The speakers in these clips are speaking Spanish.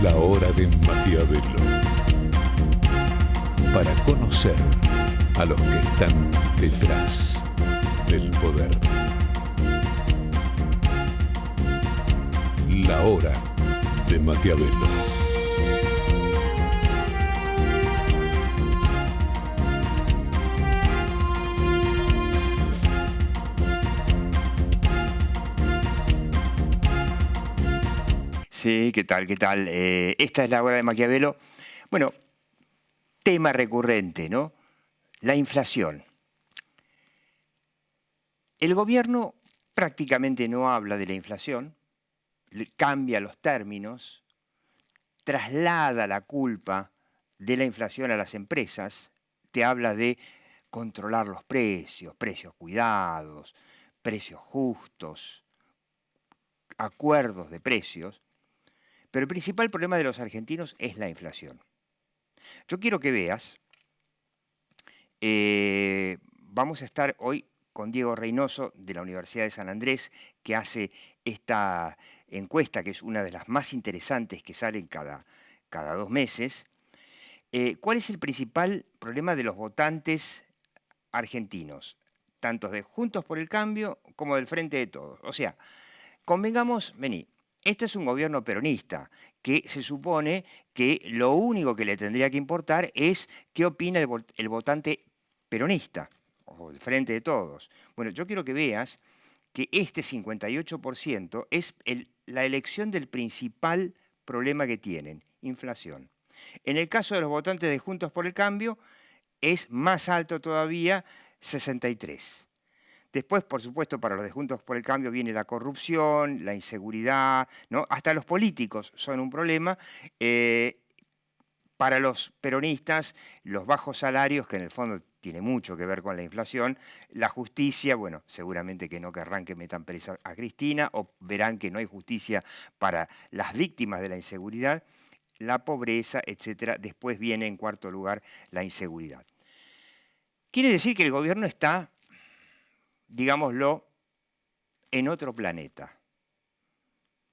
La hora de Maquiavelo. Para conocer a los que están detrás del poder. La hora de Maquiavelo. Sí, ¿qué tal? ¿Qué tal? Esta es la hora de Maquiavelo. Bueno, tema recurrente, ¿no? La inflación. El gobierno prácticamente no habla de la inflación, cambia los términos, traslada la culpa de la inflación a las empresas, te habla de controlar los precios, precios cuidados, precios justos, acuerdos de precios. Pero el principal problema de los argentinos es la inflación. Yo quiero que veas, vamos a estar hoy con Diego Reynoso de la Universidad de San Andrés, que hace esta encuesta, que es una de las más interesantes que salen cada 2 meses. ¿Cuál es el principal problema de los votantes argentinos? Tanto de Juntos por el Cambio como del Frente de Todos. O sea, convengamos, vení. Este es un gobierno peronista, que se supone que lo único que le tendría que importar es qué opina el votante peronista, o el Frente de Todos. Bueno, yo quiero que veas que este 58% es la elección del principal problema que tienen, inflación. En el caso de los votantes de Juntos por el Cambio, es más alto todavía, 63%. Después, por supuesto, para los de Juntos por el Cambio viene la corrupción, la inseguridad, ¿no? Hasta los políticos son un problema. Para los peronistas, los bajos salarios, que en el fondo tiene mucho que ver con la inflación, la justicia, bueno, seguramente que no querrán que metan presa a Cristina, o verán que no hay justicia para las víctimas de la inseguridad, la pobreza, etc. Después viene en cuarto lugar la inseguridad. Quiere decir que el gobierno está, digámoslo, en otro planeta.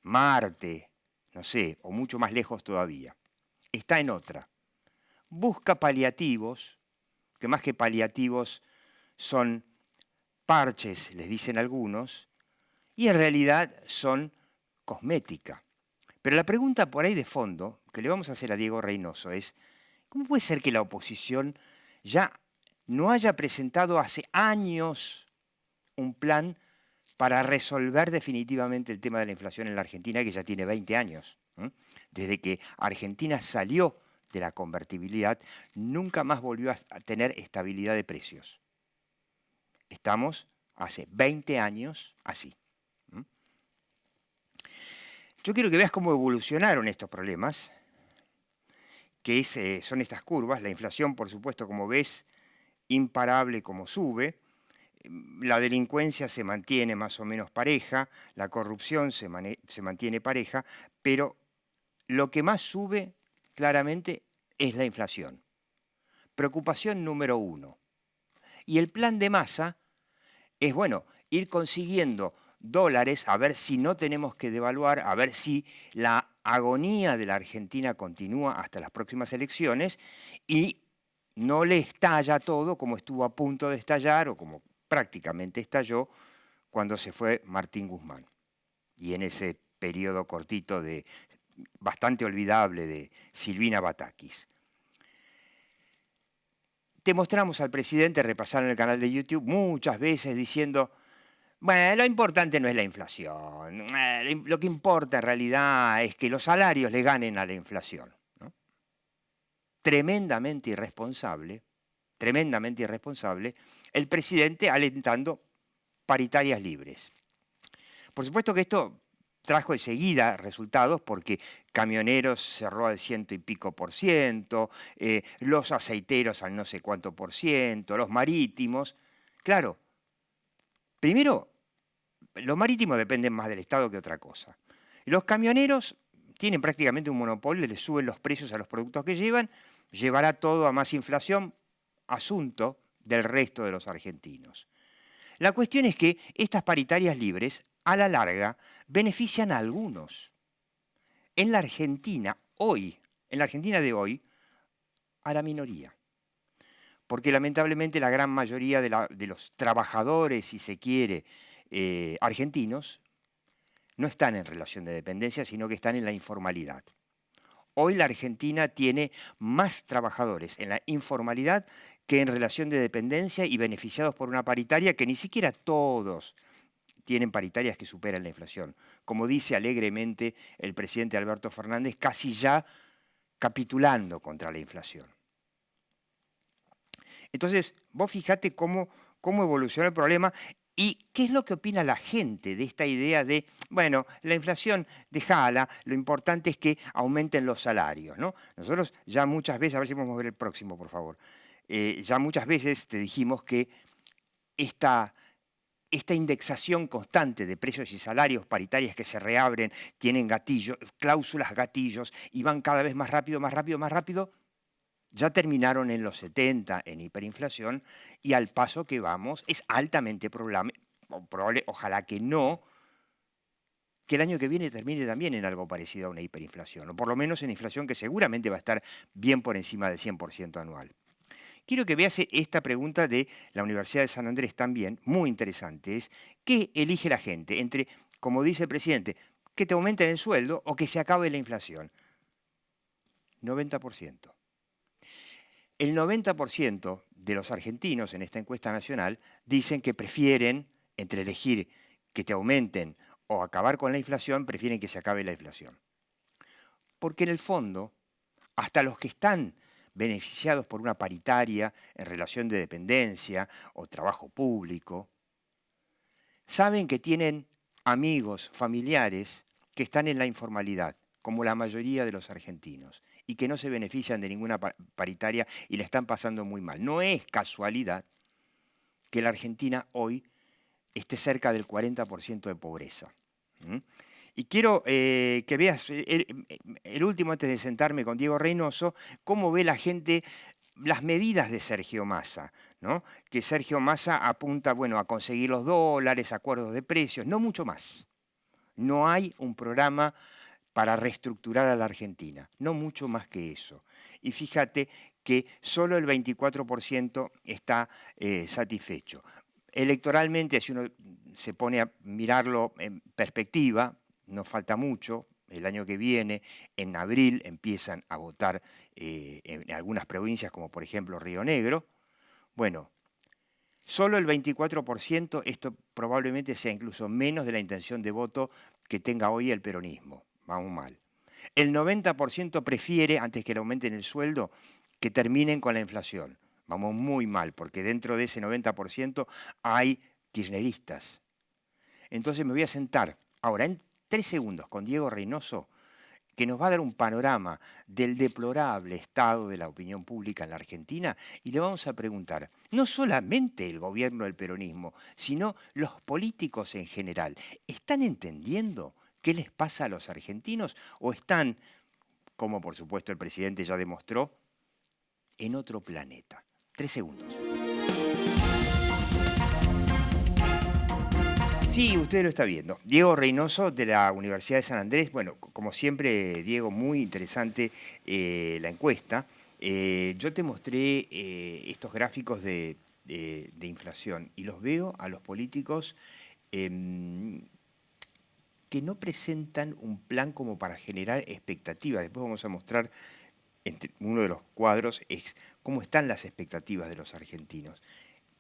Marte, no sé, o mucho más lejos todavía. Está en otra. Busca paliativos, que más que paliativos son parches, les dicen algunos, y en realidad son cosmética. Pero la pregunta por ahí de fondo, que le vamos a hacer a Diego Reynoso, es, ¿cómo puede ser que la oposición ya no haya presentado hace años un plan para resolver definitivamente el tema de la inflación en la Argentina, que ya tiene 20 años? Desde que Argentina salió de la convertibilidad, nunca más volvió a tener estabilidad de precios. Estamos hace 20 años así. Yo quiero que veas cómo evolucionaron estos problemas, que son estas curvas. La inflación, por supuesto, como ves, imparable como sube. La delincuencia se mantiene más o menos pareja, la corrupción se mantiene pareja, pero lo que más sube claramente es la inflación. Preocupación número 1. Y el plan de Massa es, bueno, ir consiguiendo dólares, a ver si no tenemos que devaluar, a ver si la agonía de la Argentina continúa hasta las próximas elecciones y no le estalla todo como estuvo a punto de estallar o como prácticamente estalló cuando se fue Martín Guzmán. Y en ese periodo cortito bastante olvidable de Silvina Batakis. Te mostramos al presidente repasar en el canal de YouTube muchas veces diciendo, bueno, lo importante no es la inflación, lo que importa en realidad es que los salarios le ganen a la inflación, ¿no? Tremendamente irresponsable, el presidente alentando paritarias libres. Por supuesto que esto trajo enseguida resultados porque camioneros cerró al 100 y pico %, los aceiteros al no sé cuánto %, los marítimos. Claro, primero, los marítimos dependen más del Estado que otra cosa. Los camioneros tienen prácticamente un monopolio, les suben los precios a los productos que llevan, llevará todo a más inflación, asunto del resto de los argentinos. La cuestión es que estas paritarias libres, a la larga, benefician a algunos. En la Argentina, hoy, en la Argentina de hoy, a la minoría. Porque lamentablemente la gran mayoría de los trabajadores, si se quiere, argentinos, no están en relación de dependencia, sino que están en la informalidad. Hoy la Argentina tiene más trabajadores en la informalidad que en relación de dependencia y beneficiados por una paritaria que ni siquiera todos tienen paritarias que superan la inflación. Como dice alegremente el presidente Alberto Fernández, casi ya capitulando contra la inflación. Entonces, vos fijate cómo evoluciona el problema y qué es lo que opina la gente de esta idea de, bueno, la inflación, dejala, lo importante es que aumenten los salarios, ¿no? Nosotros ya muchas veces, a ver si podemos ver el próximo, por favor, ya muchas veces te dijimos que esta indexación constante de precios y salarios, paritarias que se reabren, tienen gatillos, cláusulas gatillos, y van cada vez más rápido, más rápido, más rápido, ya terminaron en los 70 en hiperinflación, y al paso que vamos es altamente probable, ojalá que no, que el año que viene termine también en algo parecido a una hiperinflación, o por lo menos en inflación que seguramente va a estar bien por encima del 100% anual. Quiero que veas esta pregunta de la Universidad de San Andrés también, muy interesante, es ¿qué elige la gente entre, como dice el presidente, que te aumenten el sueldo o que se acabe la inflación? 90%. El 90% de los argentinos en esta encuesta nacional dicen que prefieren, entre elegir que te aumenten o acabar con la inflación, prefieren que se acabe la inflación. Porque en el fondo, hasta los que están beneficiados por una paritaria en relación de dependencia o trabajo público, saben que tienen amigos, familiares que están en la informalidad, como la mayoría de los argentinos, y que no se benefician de ninguna paritaria y la están pasando muy mal. No es casualidad que la Argentina hoy esté cerca del 40% de pobreza. Y quiero que veas el último, antes de sentarme con Diego Reynoso, cómo ve la gente las medidas de Sergio Massa, ¿no? Que Sergio Massa apunta, bueno, a conseguir los dólares, acuerdos de precios, no mucho más. No hay un programa para reestructurar a la Argentina, no mucho más que eso. Y fíjate que solo el 24% está satisfecho. Electoralmente, si uno se pone a mirarlo en perspectiva, no falta mucho, el año que viene, en abril, empiezan a votar en algunas provincias, como por ejemplo Río Negro. Bueno, solo el 24%, esto probablemente sea incluso menos de la intención de voto que tenga hoy el peronismo. Vamos mal. El 90% prefiere, antes que le aumenten el sueldo, que terminen con la inflación. Vamos muy mal, porque dentro de ese 90% hay kirchneristas. Entonces me voy a sentar ahora en 3 segundos con Diego Reynoso, que nos va a dar un panorama del deplorable estado de la opinión pública en la Argentina, y le vamos a preguntar, no solamente el gobierno del peronismo, sino los políticos en general, ¿están entendiendo qué les pasa a los argentinos o están, como por supuesto el presidente ya demostró, en otro planeta? 3 segundos. Sí, usted lo está viendo. Diego Reynoso, de la Universidad de San Andrés. Bueno, como siempre, Diego, muy interesante la encuesta. Yo te mostré estos gráficos de inflación y los veo a los políticos que no presentan un plan como para generar expectativas. Después vamos a mostrar, uno de los cuadros es cómo están las expectativas de los argentinos.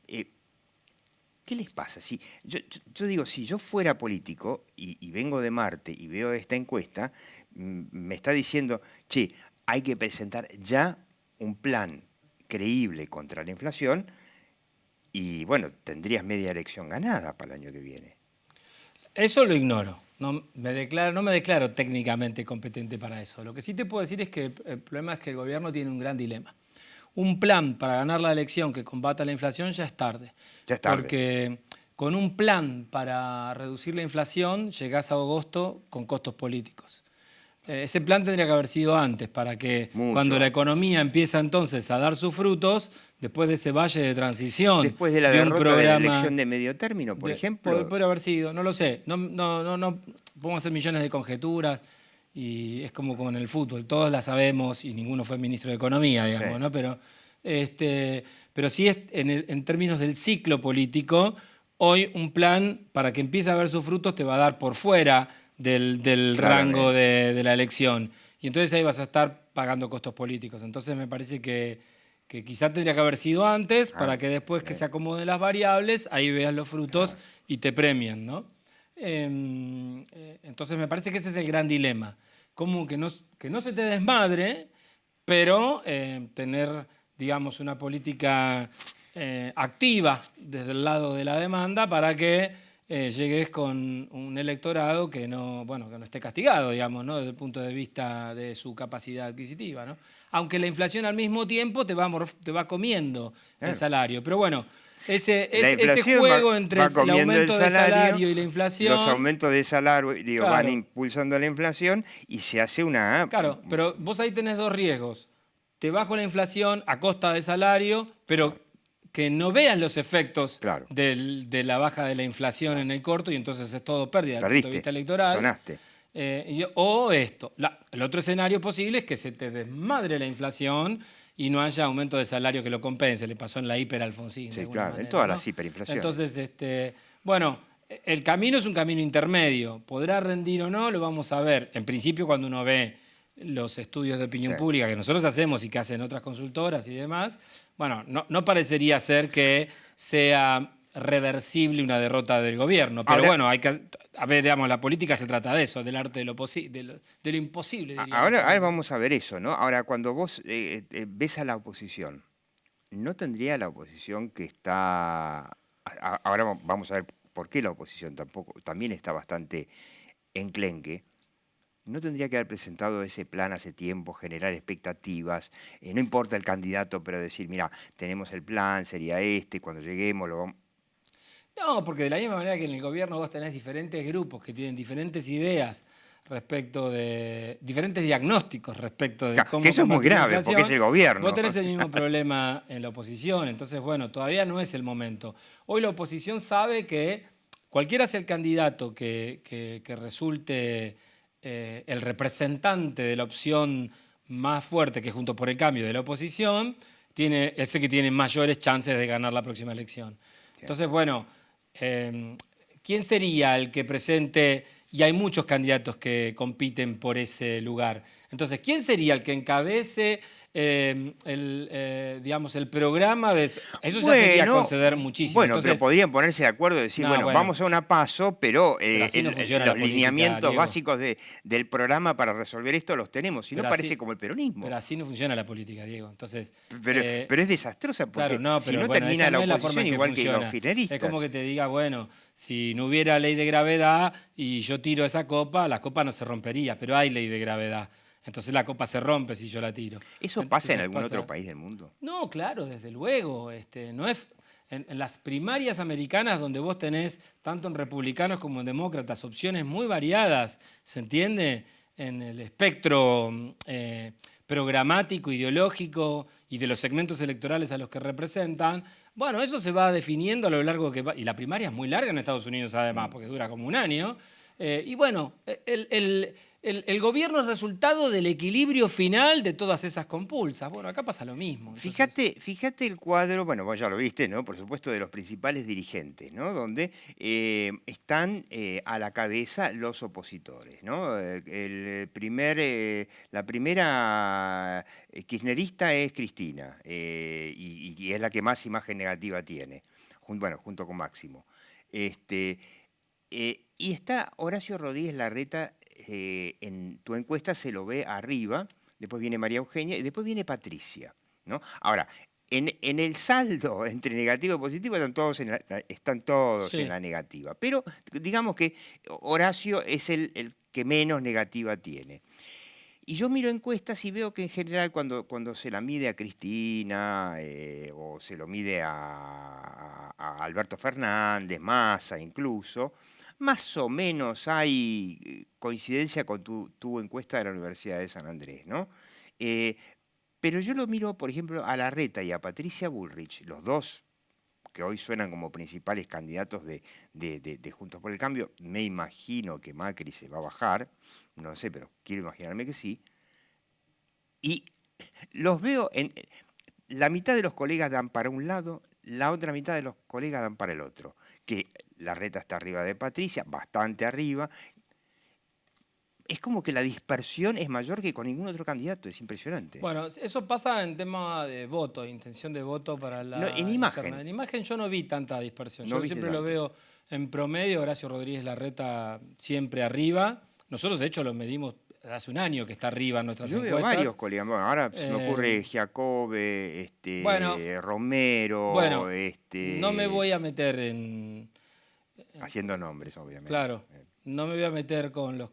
¿Qué les pasa? Si, yo digo, si yo fuera político y vengo de Marte y veo esta encuesta, me está diciendo, che, hay que presentar ya un plan creíble contra la inflación y, bueno, tendrías media elección ganada para el año que viene. Eso lo ignoro. No me declaro técnicamente competente para eso. Lo que sí te puedo decir es que el problema es que el gobierno tiene un gran dilema. Un plan para ganar la elección que combata la inflación ya es tarde. Ya es tarde. Porque con un plan para reducir la inflación llegás a agosto con costos políticos. Ese plan tendría que haber sido antes para que cuando la economía empieza entonces a dar sus frutos, después de ese valle de transición, después de la derrota de la elección de medio término, por ejemplo. Podría haber sido, no lo sé. No podemos hacer millones de conjeturas y es como en el fútbol, todos la sabemos y ninguno fue ministro de Economía, digamos, Sí. ¿no? Pero sí en términos del ciclo político, hoy un plan para que empiece a ver sus frutos te va a dar por fuera del rango de la elección. Y entonces ahí vas a estar pagando costos políticos. Entonces me parece que quizá tendría que haber sido antes para que después que se acomoden las variables, ahí veas los frutos y te premian, ¿no? Entonces me parece que ese es el gran dilema. Como que no se te desmadre, pero tener, digamos, una política activa desde el lado de la demanda para que llegues con un electorado que no esté castigado, digamos, ¿no? Desde el punto de vista de su capacidad adquisitiva, ¿no? Aunque la inflación al mismo tiempo te va comiendo el salario. Pero bueno, ese juego entre el aumento del salario y la inflación. Los aumentos de salario claro, van impulsando la inflación y se hace una... Claro, pero vos ahí tenés dos riesgos. Te bajo la inflación a costa de salario, pero que no veas los efectos de la baja de la inflación en el corto y entonces es todo pérdida desde el punto de vista electoral. Sonaste. O esto. El otro escenario posible es que se te desmadre la inflación y no haya aumento de salario que lo compense. Le pasó en la hiper-Alfonsín. Sí, de claro, manera, en todas ¿no? las hiperinflaciones. Entonces, bueno, el camino es un camino intermedio. ¿Podrá rendir o no? Lo vamos a ver. En principio, cuando uno ve los estudios de opinión pública que nosotros hacemos y que hacen otras consultoras y demás, bueno, no parecería ser que sea reversible una derrota del gobierno. Pero ahora, bueno, hay que... A ver, digamos, la política se trata de eso, del arte de lo imposible. Ahora vamos a ver eso, ¿no? Ahora, cuando vos ves a la oposición, ¿no tendría la oposición que está... Ahora vamos a ver por qué la oposición también está bastante enclenque? ¿No tendría que haber presentado ese plan hace tiempo, generar expectativas? No importa el candidato, pero decir, mira, tenemos el plan, sería cuando lleguemos lo vamos... No, porque de la misma manera que en el gobierno vos tenés diferentes grupos que tienen diferentes ideas respecto de... diferentes diagnósticos respecto de cómo... Que eso es muy grave, porque es el gobierno. Vos tenés el mismo problema en la oposición, entonces, bueno, todavía no es el momento. Hoy la oposición sabe que cualquiera sea el candidato que resulte el representante de la opción más fuerte, que Juntos por el Cambio de la oposición, es el que tiene mayores chances de ganar la próxima elección. Entonces, bueno... ¿quién sería el que presente? Y hay muchos candidatos que compiten por ese lugar. Entonces, ¿quién sería el que encabece digamos, el programa? Eso ya sería conceder muchísimo. Bueno, entonces, pero podrían ponerse de acuerdo y decir, bueno, vamos a una PASO, pero los lineamientos básicos del programa para resolver esto los tenemos. Si no, parece como el peronismo. Pero así no funciona la política, Diego. Entonces, pero es desastrosa porque si no termina la oposición igual que los kirchneristas. Es como que te diga, bueno, si no hubiera ley de gravedad y yo tiro esa copa, la copa no se rompería, pero hay ley de gravedad. Entonces la copa se rompe si yo la tiro. ¿Eso pasa en algún otro país del mundo? No, claro, desde luego. No es en las primarias americanas donde vos tenés, tanto en republicanos como en demócratas, opciones muy variadas, ¿se entiende? En el espectro programático, ideológico y de los segmentos electorales a los que representan. Bueno, eso se va definiendo a lo largo que va. Y la primaria es muy larga en Estados Unidos además, porque dura como un año. Y bueno, el gobierno es resultado del equilibrio final de todas esas compulsas. Bueno, acá pasa lo mismo. Entonces... Fíjate el cuadro, bueno, vos ya lo viste, ¿no? Por supuesto, de los principales dirigentes, ¿no? Donde están a la cabeza los opositores, ¿no? La primera kirchnerista es Cristina, y es la que más imagen negativa tiene, junto con Máximo. Y está Horacio Rodríguez Larreta, en tu encuesta se lo ve arriba, después viene María Eugenia y después viene Patricia, ¿no? Ahora, en el saldo entre negativa y positiva están todos en la negativa, pero digamos que Horacio es el que menos negativa tiene. Y yo miro encuestas y veo que en general cuando se la mide a Cristina o se lo mide a Alberto Fernández, Massa incluso, más o menos hay coincidencia con tu encuesta de la Universidad de San Andrés, ¿no? Pero yo lo miro, por ejemplo, a Larreta y a Patricia Bullrich, los dos que hoy suenan como principales candidatos de Juntos por el Cambio. Me imagino que Macri se va a bajar, no sé, pero quiero imaginarme que sí. Y los veo, la mitad de los colegas dan para un lado, la otra mitad de los colegas dan para el otro. Que Larreta está arriba de Patricia, bastante arriba. Es como que la dispersión es mayor que con ningún otro candidato, es impresionante. Bueno, eso pasa en tema de voto, intención de voto para la no, en imagen. interna. En imagen yo no vi tanta dispersión. No Yo siempre lo veo en promedio, Horacio Rodríguez Larreta siempre arriba. Nosotros, de hecho, lo medimos hace un año que está arriba en nuestras encuestas. Yo veo varios colegas. Bueno, ahora se me ocurre Giacobbe, Romero. Bueno, no me voy a meter haciendo nombres, obviamente. Claro. No me voy a meter con los...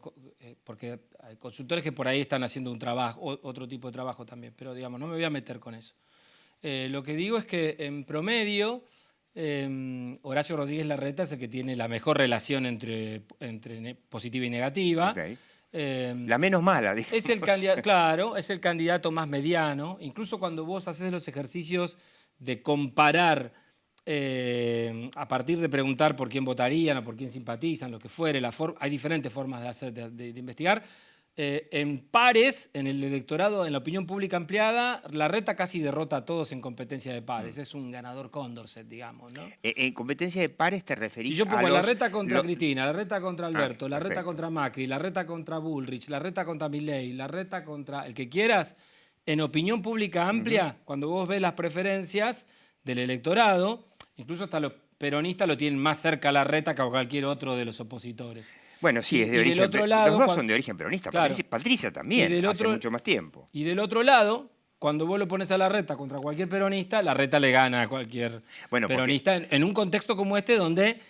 porque hay consultores que por ahí están haciendo un trabajo, otro tipo de trabajo también, pero digamos, no me voy a meter con eso. Lo que digo es que en promedio, Horacio Rodríguez Larreta es el que tiene la mejor relación entre positiva y negativa. Okay. La menos mala, digamos. Es el candidato, claro, es el candidato más mediano. Incluso cuando vos haces los ejercicios de comparar a partir de preguntar por quién votarían o por quién simpatizan, lo que fuere, hay diferentes formas de investigar. En pares, en el electorado, en la opinión pública ampliada, Larreta casi derrota a todos en competencia de pares. Es un ganador Condorcet, digamos, ¿no? En competencia de pares te referís si yo pongo a Larreta contra Cristina, Larreta contra Alberto, Larreta perfecto. contra Macri, Larreta contra Bullrich, Larreta contra Milei, Larreta contra el que quieras, en opinión pública amplia, cuando vos ves las preferencias del electorado, incluso hasta los peronistas lo tienen más cerca a Larreta que a cualquier otro de los opositores. Bueno, sí, es de origen. Otro lado, los dos son de origen peronista. Claro, Patricia también, hace mucho más tiempo. Y del otro lado, cuando vos lo pones a Larreta contra cualquier peronista, Larreta le gana a cualquier peronista en un contexto como este donde,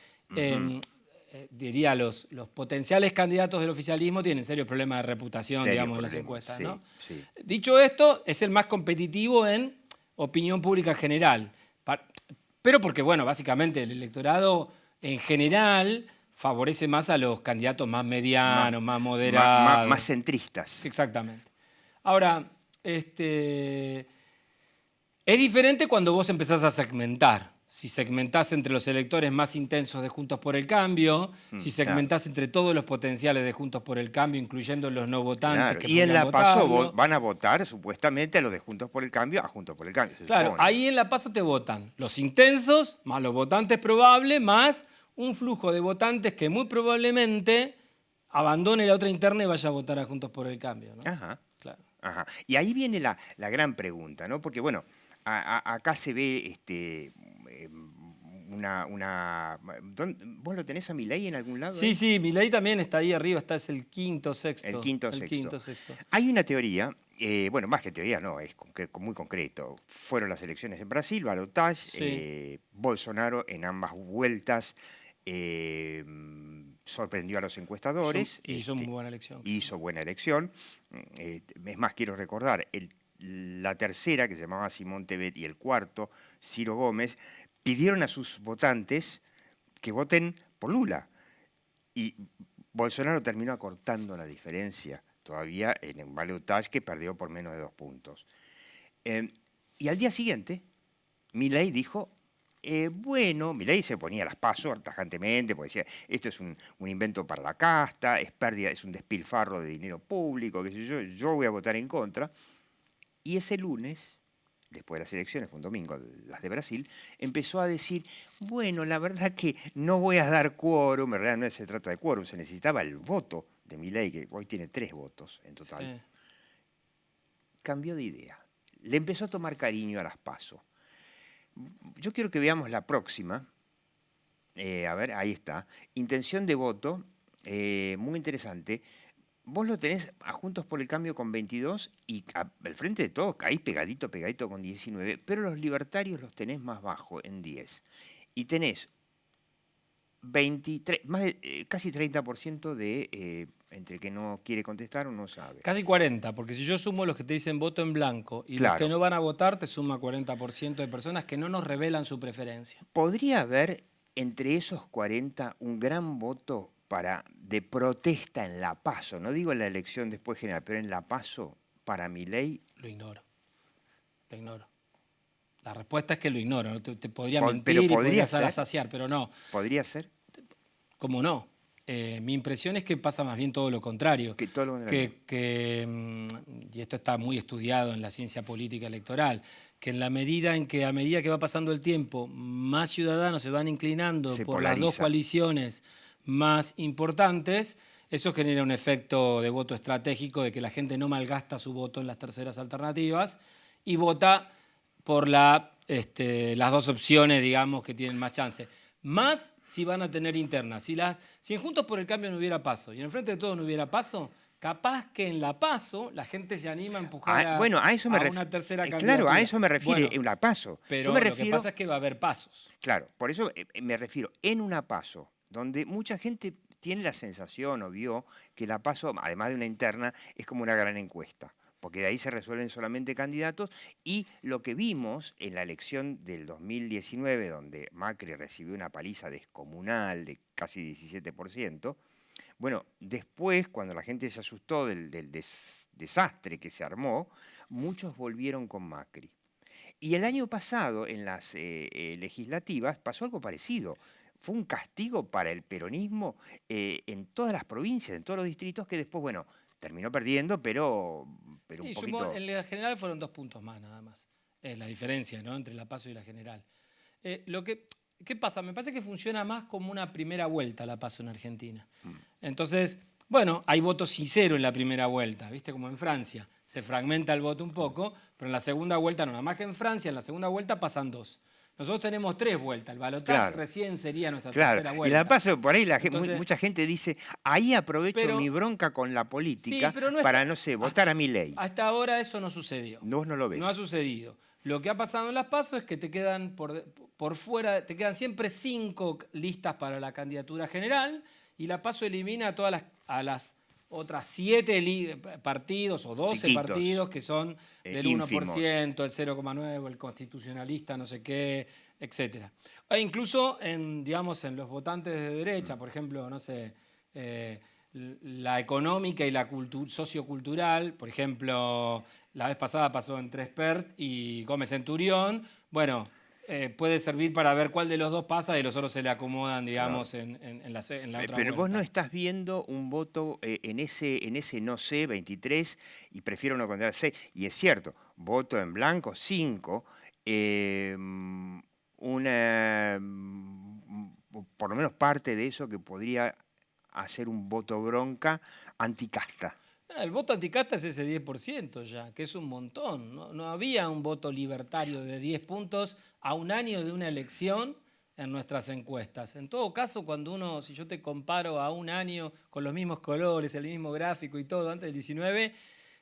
diría, los potenciales candidatos del oficialismo tienen serios problemas de reputación, digamos, en las encuestas, ¿no? Sí. Dicho esto, es el más competitivo en opinión pública general. Pero porque, bueno, básicamente el electorado en general favorece más a los candidatos más medianos, más moderados. Más centristas. Exactamente. Ahora, es diferente cuando vos empezás a segmentar. Si segmentás entre los electores más intensos de Juntos por el Cambio, si segmentás entre todos los potenciales de Juntos por el Cambio, incluyendo los no votantes que y en la votarlo. PASO van a votar supuestamente a los de Juntos por el Cambio, a Juntos por el Cambio. Claro, ahí en la PASO te votan los intensos, más los votantes probables, más un flujo de votantes que muy probablemente abandone la otra interna y vaya a votar a Juntos por el Cambio, ¿no? Ajá. Claro. Ajá. Y ahí viene la gran pregunta, ¿no? Porque, bueno, acá se ve ¿Vos lo tenés a Milei en algún lado? Sí, Milei también está ahí arriba, es el quinto, sexto. El quinto, sexto. Hay una teoría, bueno, más que teoría, no, es muy concreto. Fueron las elecciones en Brasil, balotaje, Bolsonaro en ambas vueltas sorprendió a los encuestadores. Hizo muy buena elección. Hizo buena elección. Es más, quiero recordar, la tercera, que se llamaba Simón Tebet, y el cuarto, Ciro Gómez, pidieron a sus votantes que voten por Lula. Y Bolsonaro terminó acortando la diferencia todavía en un balotaje que perdió por menos de 2 puntos. Y al día siguiente, Milei dijo, Milei se ponía las PASO tajantemente, porque decía, esto es un invento para la casta, es pérdida, es un despilfarro de dinero público, qué sé yo voy a votar en contra. Y ese lunes, después de las elecciones, fue un domingo, las de Brasil, empezó a decir, bueno, la verdad que no voy a dar quórum, en realidad no se trata de quórum, se necesitaba el voto de Milei, que hoy tiene 3 votos en total. Sí. Cambió de idea. Le empezó a tomar cariño a las PASO. Yo quiero que veamos la próxima. A ver, ahí está. Intención de voto, muy interesante. Vos lo tenés a Juntos por el Cambio con 22 y al frente de todos caís pegadito con 19, pero los libertarios los tenés más bajo, en 10. Y tenés 23, casi 30% de entre que no quiere contestar o no sabe. Casi 40, porque si yo sumo los que te dicen voto en blanco y los que no van a votar, te suma 40% de personas que no nos revelan su preferencia. ¿Podría haber entre esos 40 un gran voto de protesta en la PASO? No digo en la elección después general, pero en la PASO para Milei. Lo ignoro. La respuesta es que lo ignoro. ¿No? Te podría mentir pero y podría ser saciar, pero no. ¿Podría ser? ¿Cómo no? Mi impresión es que pasa más bien todo lo contrario. Que todo lo contrario. Y esto está muy estudiado en la ciencia política electoral, que a medida que va pasando el tiempo, más ciudadanos se van inclinando por las dos coaliciones más importantes, eso genera un efecto de voto estratégico, de que la gente no malgasta su voto en las terceras alternativas y vota por las dos opciones, digamos, que tienen más chance. Más si van a tener internas. Si en Juntos por el Cambio no hubiera PASO y en el Frente de Todos no hubiera PASO, capaz que en la PASO la gente se anima a empujar a una tercera candidatura. Claro, a eso me refiero, en la PASO. Pero lo que pasa es que va a haber pasos. Claro, por eso me refiero en una PASO, donde mucha gente tiene la sensación o vio que la PASO, además de una interna, es como una gran encuesta, porque de ahí se resuelven solamente candidatos, y lo que vimos en la elección del 2019, donde Macri recibió una paliza descomunal de casi 17%, bueno, después, cuando la gente se asustó del desastre que se armó, muchos volvieron con Macri. Y el año pasado, en las legislativas, pasó algo parecido. Fue un castigo para el peronismo en todas las provincias, en todos los distritos, que después, bueno, terminó perdiendo, pero sí, un poquito... En la general fueron 2 puntos más, nada más. Es la diferencia, ¿no?, entre la PASO y la general. ¿Qué pasa? Me parece que funciona más como una primera vuelta la PASO en Argentina. Entonces, bueno, hay voto sincero en la primera vuelta, ¿viste? Como en Francia. Se fragmenta el voto un poco, pero en la segunda vuelta no. Nada más que en Francia, en la segunda vuelta pasan 2. Nosotros tenemos 3 vueltas. El balotaje recién sería nuestra tercera vuelta. Y la PASO, por ahí mucha gente dice, ahí aprovecho mi bronca con la política para, no sé, votar a Milei. Hasta ahora eso no sucedió. No lo ves. No ha sucedido. Lo que ha pasado en las PASO es que te quedan por fuera, te quedan siempre 5 listas para la candidatura general, y la PASO elimina a las otras 7 partidos o 12 chiquitos, partidos que son del 1%, el 0,9%, el constitucionalista, no sé qué, etc. E incluso en los votantes de derecha, por ejemplo, no sé, la económica y la sociocultural, por ejemplo, la vez pasada pasó entre Espert y Gómez Centurión, bueno, puede servir para ver cuál de los dos pasa y los otros se le acomodan, digamos, en la otra vuelta. Pero vos no estás viendo un voto en ese no sé, 23, y prefiero no contar 6. Y es cierto, voto en blanco, 5, por lo menos parte de eso que podría hacer un voto bronca anticasta. El voto anticasta es ese 10% ya, que es un montón. No había un voto libertario de 10 puntos a un año de una elección en nuestras encuestas. En todo caso, si yo te comparo a un año con los mismos colores, el mismo gráfico y todo, antes del 19,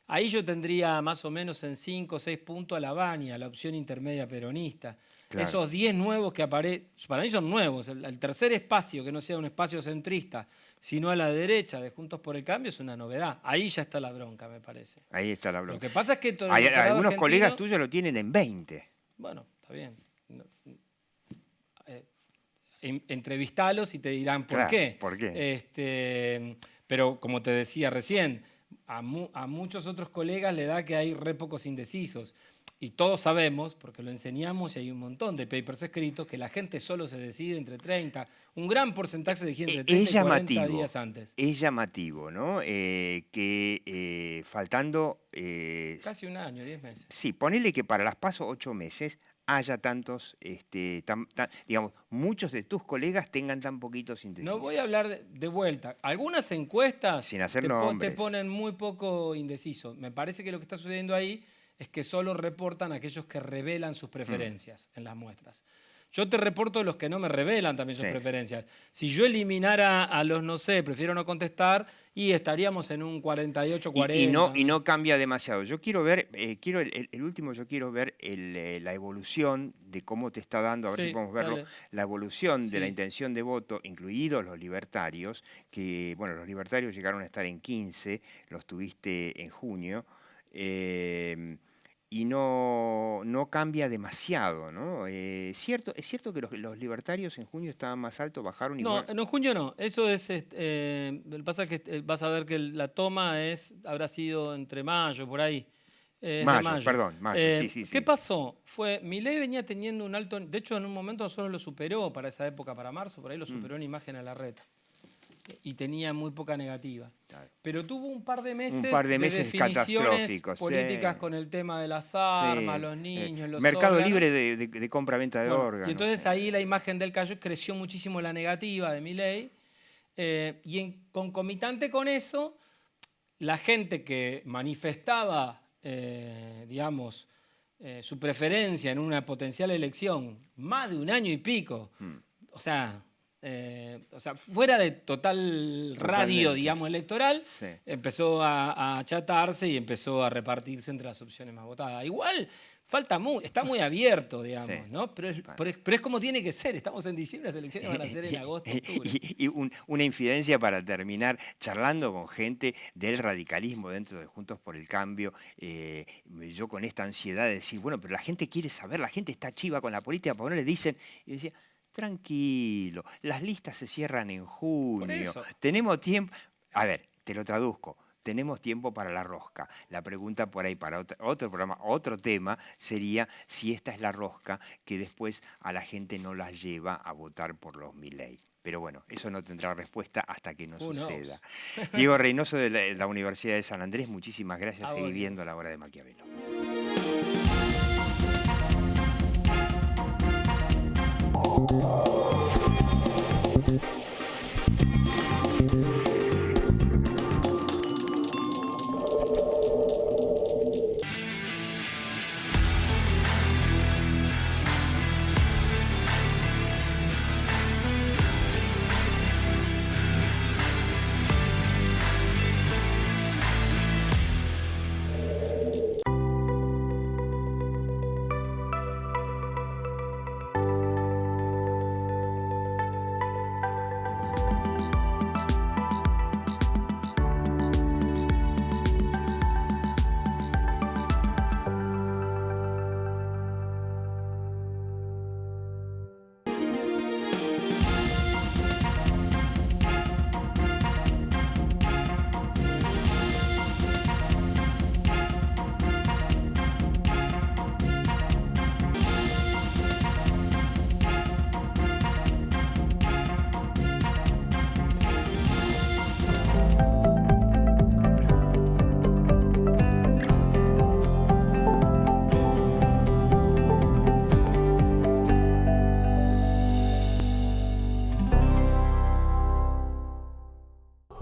ahí yo tendría más o menos en 5 o 6 puntos a la Baña, la opción intermedia peronista. Claro. Esos 10 nuevos que aparecen, para mí son nuevos. El tercer espacio, que no sea un espacio centrista, sino a la derecha de Juntos por el Cambio, es una novedad. Ahí ya está la bronca, me parece. Ahí está la bronca. Lo que pasa es que algunos colegas tuyos lo tienen en 20. Bueno, está bien. Entrevistalos y te dirán por qué. ¿Por qué? Pero como te decía recién, a muchos otros colegas le da que hay re pocos indecisos. Y todos sabemos, porque lo enseñamos y hay un montón de papers escritos, que la gente solo se decide entre 30. Un gran porcentaje se decide entre 30 y 40 días antes. Es llamativo, ¿no? Que faltando... casi un año, 10 meses. Sí, ponele que para las PASO 8 meses haya tantos, digamos, muchos de tus colegas tengan tan poquitos indecisos. No voy a hablar de vuelta. Algunas encuestas sin hacer te ponen muy poco indeciso. Me parece que lo que está sucediendo ahí es que solo reportan aquellos que revelan sus preferencias en las muestras. Yo te reporto los que no me revelan también sus preferencias. Si yo eliminara a los no sé, prefiero no contestar, y estaríamos en un 48-40. Y no cambia demasiado. Yo quiero ver, el último, yo quiero ver la evolución de cómo te está dando, a ver si podemos verlo, la evolución de la intención de voto, incluidos los libertarios, que, bueno, los libertarios llegaron a estar en 15, los tuviste en junio, y no cambia demasiado, ¿no? ¿Es cierto que los libertarios en junio estaban más altos, bajaron igual? No, en junio no. Eso es, pasa que vas a ver que la toma habrá sido entre mayo, por ahí. Mayo. Sí. ¿Qué pasó? Milei venía teniendo un alto... De hecho, en un momento solo lo superó para esa época, para marzo, por ahí lo superó en imagen a Larreta. Y tenía muy poca negativa. Claro. Pero tuvo un par de meses de definiciones políticas con el tema de las armas, los niños, los mercado órganos. libre de compra-venta de órganos. Y entonces ahí la imagen del cayó, creció muchísimo la negativa de Milei. Y concomitante con eso, la gente que manifestaba, su preferencia en una potencial elección más de un año y pico, o sea, fuera de total radio, electoral, empezó a achatarse y empezó a repartirse entre las opciones más votadas. Igual está muy abierto, ¿no? Pero es como tiene que ser. Estamos en diciembre, las elecciones van a ser en agosto, octubre. Y una infidencia para terminar, charlando con gente del radicalismo dentro de Juntos por el Cambio, yo con esta ansiedad de decir, bueno, pero la gente quiere saber, la gente está chiva con la política, porque no le dicen, y decía, tranquilo, las listas se cierran en junio. Tenemos tiempo. A ver, te lo traduzco. Tenemos tiempo para la rosca. La pregunta por ahí para otro programa, otro tema, sería si esta es la rosca que después a la gente no la lleva a votar por los Milei. Pero bueno, eso no tendrá respuesta hasta que no suceda. Diego Reynoso de la Universidad de San Andrés, muchísimas gracias. Seguí viendo La Hora de Maquiavelo.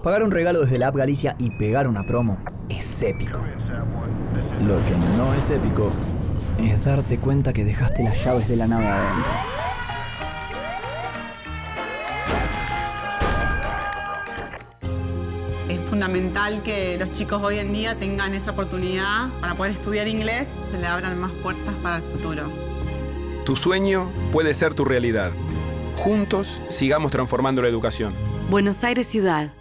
Pagar un regalo desde la app Galicia y pegar una promo es épico. Lo que no es épico es darte cuenta que dejaste las llaves de la nave adentro. Es fundamental que los chicos hoy en día tengan esa oportunidad para poder estudiar inglés, se le abran más puertas para el futuro. Tu sueño puede ser tu realidad. Juntos sigamos transformando la educación. Buenos Aires Ciudad.